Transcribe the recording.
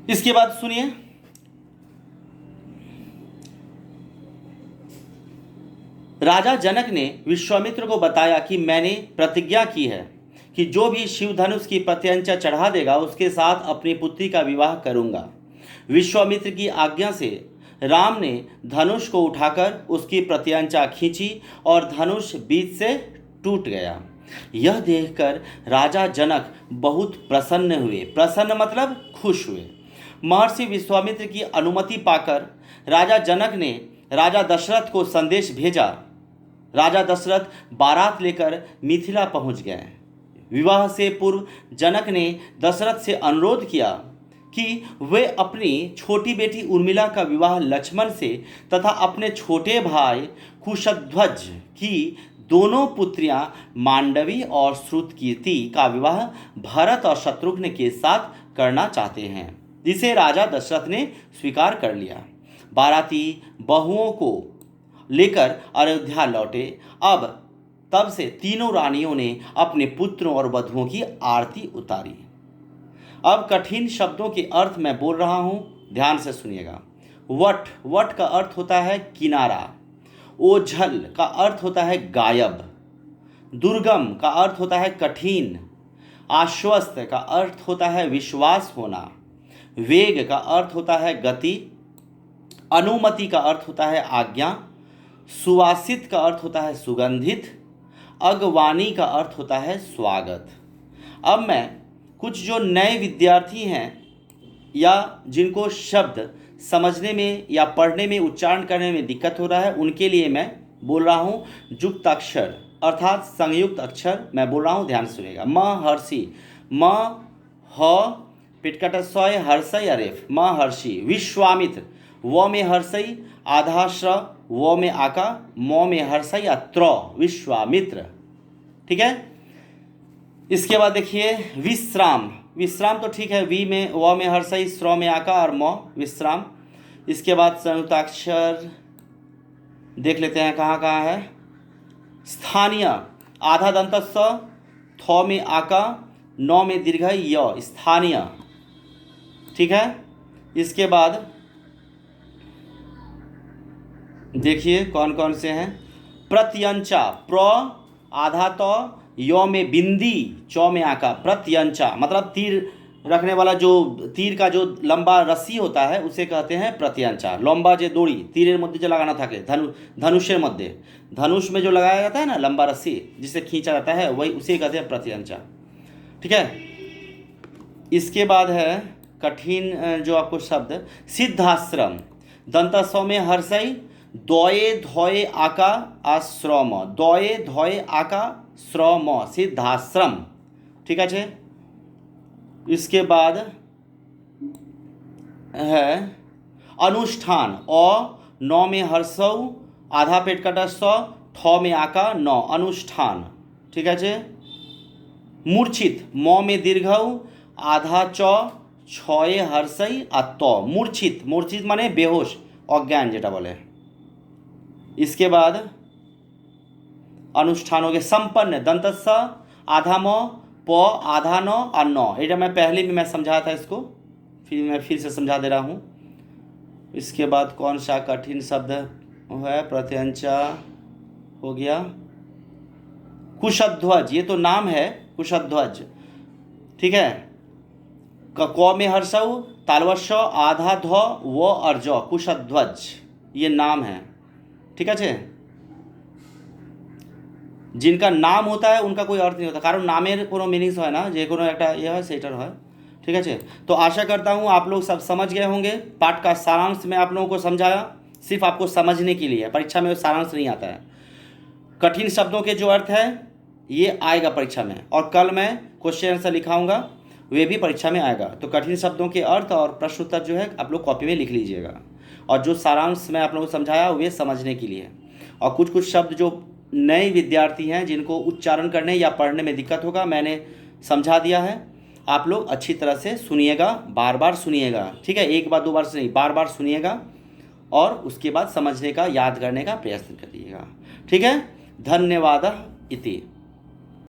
इसके बाद सुनिए, राजा जनक ने विश्वामित्र को बताया कि मैंने प्रतिज्ञा की है कि जो भी शिव धनुष की प्रत्यंचा चढ़ा देगा उसके साथ अपनी पुत्री का विवाह करूंगा। विश्वामित्र की आज्ञा से राम ने धनुष को उठाकर उसकी प्रत्यंचा खींची और धनुष बीच से टूट गया। यह देखकर राजा जनक बहुत प्रसन्न हुए। प्रसन्न मतलब खुश हुए। महर्षि विश्वामित्र की अनुमति पाकर राजा जनक ने राजा दशरथ को संदेश भेजा। राजा दशरथ बारात लेकर मिथिला पहुंच गए। विवाह से पूर्व जनक ने दशरथ से अनुरोध किया कि वे अपनी छोटी बेटी उर्मिला का विवाह लक्ष्मण से तथा अपने छोटे भाई कुशध्वज की दोनों पुत्रियां मांडवी और श्रुतकीर्ति का विवाह भरत और शत्रुघ्न के साथ करना चाहते हैं, जिसे राजा दशरथ ने स्वीकार कर लिया। बाराती बहुओं को लेकर अयोध्या लौटे। अब तब से तीनों रानियों ने अपने पुत्रों और वधुओं की आरती उतारी। अब कठिन शब्दों के अर्थ मैं बोल रहा हूं, ध्यान से सुनिएगा। वट, वट का अर्थ होता है किनारा। ओझल का अर्थ होता है गायब। दुर्गम का अर्थ होता है कठिन। आश्वस्त का अर्थ होता है विश्वास होना। वेग का अर्थ होता है गति। अनुमति का अर्थ होता है आज्ञा। सुवासित का अर्थ होता है सुगंधित। अगवानी का अर्थ होता है स्वागत। अब मैं कुछ जो नए विद्यार्थी हैं या जिनको शब्द समझने में या पढ़ने में उच्चारण करने में दिक्कत हो रहा है उनके लिए मैं बोल रहा हूँ जुक्ताक्षर अर्थात संयुक्त अक्षर मैं बोल रहा हूँ, ध्यान से सुनिएगा। म हर्षि, म ह पिटकट स्वय हर्षय अरेफ म हर्षि। विश्वामित्र, वो में हर्षई आधाश्र वो में आका मो में हर्षई अत्र विश्वामित्र। ठीक है। इसके बाद देखिए विश्राम। विश्राम तो ठीक है, वी में व में हर्षई स्र में आका और मो विश्राम। इसके बाद संयुक्ताक्षर देख लेते हैं कहाँ कहाँ है। स्थानीय आधा दंत स थो में आका नौ में दीर्घ य स्थानीय। ठीक है। इसके बाद देखिए कौन कौन से हैं। प्रत्यंचा प्र आधा तो यो में बिंदी चौ में आका प्रत्यंचा मतलब तीर रखने वाला जो तीर का जो लंबा रस्सी होता है उसे कहते हैं प्रत्यंचा। लंबा जो दौड़ी तीर मध्य जो लगाना था धनुषेर मध्य, धनुष में जो लगाया जाता है ना लंबा रस्सी जिसे खींचा जाता है वही उसे कहते हैं प्रत्यंचा। ठीक है। इसके बाद है कठिन जो आपको शब्द सिद्धाश्रम। दंत सौ में हर्षई द्वये ध्वये आका आश्रम द्वये ध्वये आका श्रम सिद्धाश्रम। ठीक है। इसके बाद है अनुष्ठान अ नौ में हर्षौ आधा पेट कटा स थ में आका नौ अनुष्ठान। ठीक है। मूर्छित म में दीर्घौ आधा च छये हर्षई अत मूर्छित। मूर्छित माने बेहोश अज्ञान जेटा बोले। इसके बाद अनुष्ठान हो गए संपन्न दंतस्स आधा म प आधा न और न। ये मैं पहले भी मैं समझाया था इसको, फिर से समझा दे रहा हूँ। इसके बाद कौन सा कठिन शब्द है। प्रत्यंचा हो गया। कुशध्वज, ये तो नाम है कुशध्वज। ठीक है। क में हर्षौ तालवश आधा ध्व वो अर्ज कुशध्वज ये नाम है। ठीक है। जिनका नाम होता है उनका कोई अर्थ नहीं होता, कारण नामेर कोनो मीनिंग्स है ना जे कोनो एक यह सेटर है। ठीक है। तो आशा करता हूँ आप लोग सब समझ गए होंगे। पाठ का सारांश में आप लोगों को समझाया, सिर्फ आपको समझने के लिए। परीक्षा में सारांश नहीं आता है। कठिन शब्दों के जो अर्थ है ये आएगा परीक्षा में, और कल मैं क्वेश्चन आंसर लिखाऊंगा वे भी परीक्षा में आएगा। तो कठिन शब्दों के अर्थ और प्रश्न उत्तर जो है आप लोग कॉपी में लिख लीजिएगा, और जो सारांश मैं आप लोगों को समझाया वे समझने के लिए। और कुछ कुछ शब्द जो नए विद्यार्थी हैं जिनको उच्चारण करने या पढ़ने में दिक्कत होगा मैंने समझा दिया है। आप लोग अच्छी तरह से सुनिएगा, बार बार सुनिएगा। ठीक है। एक बार दो बार से नहीं, बार बार सुनिएगा और उसके बाद समझने का याद करने का प्रयास करिएगा। ठीक है। धन्यवाद इति।